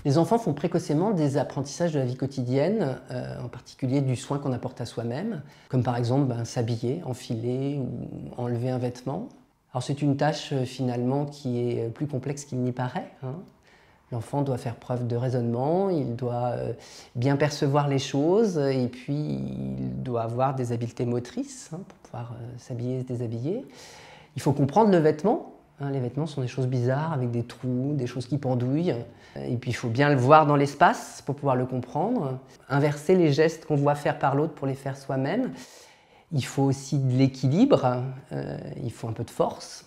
Les enfants font précocement des apprentissages de la vie quotidienne, en particulier du soin qu'on apporte à soi-même, comme par exemple s'habiller, enfiler ou enlever un vêtement. Alors c'est une tâche finalement qui est plus complexe qu'il n'y paraît, hein. L'enfant doit faire preuve de raisonnement, il doit bien percevoir les choses et puis il doit avoir des habiletés motrices, hein, pour pouvoir s'habiller et se déshabiller. Il faut comprendre le vêtement. Les vêtements sont des choses bizarres avec des trous, des choses qui pendouillent. Et puis il faut bien le voir dans l'espace pour pouvoir le comprendre. Inverser les gestes qu'on voit faire par l'autre pour les faire soi-même. Il faut aussi de l'équilibre, il faut un peu de force.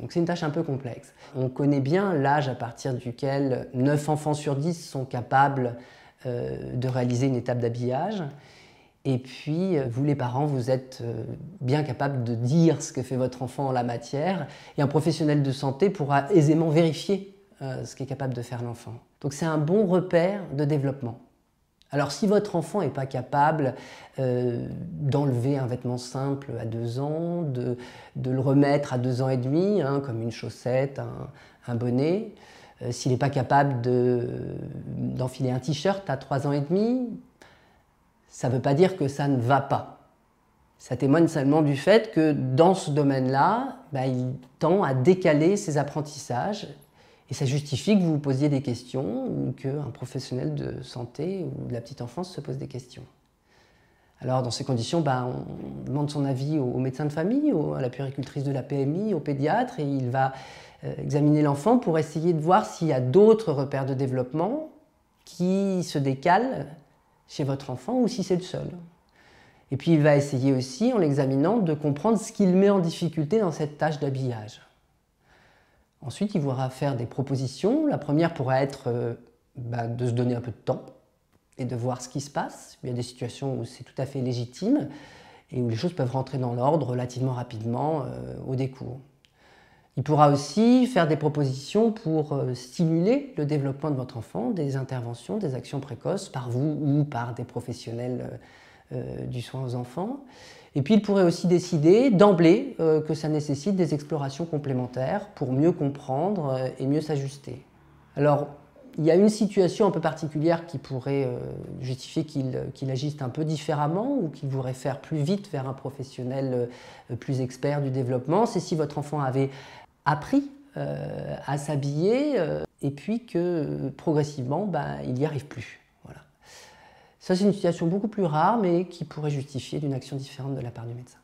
Donc c'est une tâche un peu complexe. On connaît bien l'âge à partir duquel 9 enfants sur 10 sont capables de réaliser une étape d'habillage. Et puis, vous les parents, vous êtes bien capables de dire ce que fait votre enfant en la matière, et un professionnel de santé pourra aisément vérifier ce qu'est capable de faire l'enfant. Donc c'est un bon repère de développement. Alors si votre enfant n'est pas capable d'enlever un vêtement simple à 2 ans, de le remettre à 2 ans et demi, hein, comme une chaussette, un bonnet, s'il n'est pas capable d'enfiler un t-shirt à 3 ans et demi, ça ne veut pas dire que ça ne va pas. Ça témoigne seulement du fait que dans ce domaine-là, il tend à décaler ses apprentissages et ça justifie que vous vous posiez des questions ou qu'un professionnel de santé ou de la petite enfance se pose des questions. Alors dans ces conditions, on demande son avis au médecin de famille, à la puéricultrice de la PMI, au pédiatre, et il va examiner l'enfant pour essayer de voir s'il y a d'autres repères de développement qui se décalent chez votre enfant ou si c'est le seul. Et puis il va essayer aussi, en l'examinant, de comprendre ce qu'il met en difficulté dans cette tâche d'habillage. Ensuite, il pourra faire des propositions. La première pourra être de se donner un peu de temps et de voir ce qui se passe. Il y a des situations où c'est tout à fait légitime et où les choses peuvent rentrer dans l'ordre relativement rapidement au décours. Il pourra aussi faire des propositions pour stimuler le développement de votre enfant, des interventions, des actions précoces par vous ou par des professionnels du soin aux enfants. Et puis il pourrait aussi décider d'emblée que ça nécessite des explorations complémentaires pour mieux comprendre et mieux s'ajuster. Alors, il y a une situation un peu particulière qui pourrait justifier qu'il agisse un peu différemment ou qu'il vous réfère plus vite vers un professionnel plus expert du développement. C'est si votre enfant avait appris à s'habiller et puis que progressivement, il n'y arrive plus. Voilà. Ça, c'est une situation beaucoup plus rare, mais qui pourrait justifier d'une action différente de la part du médecin.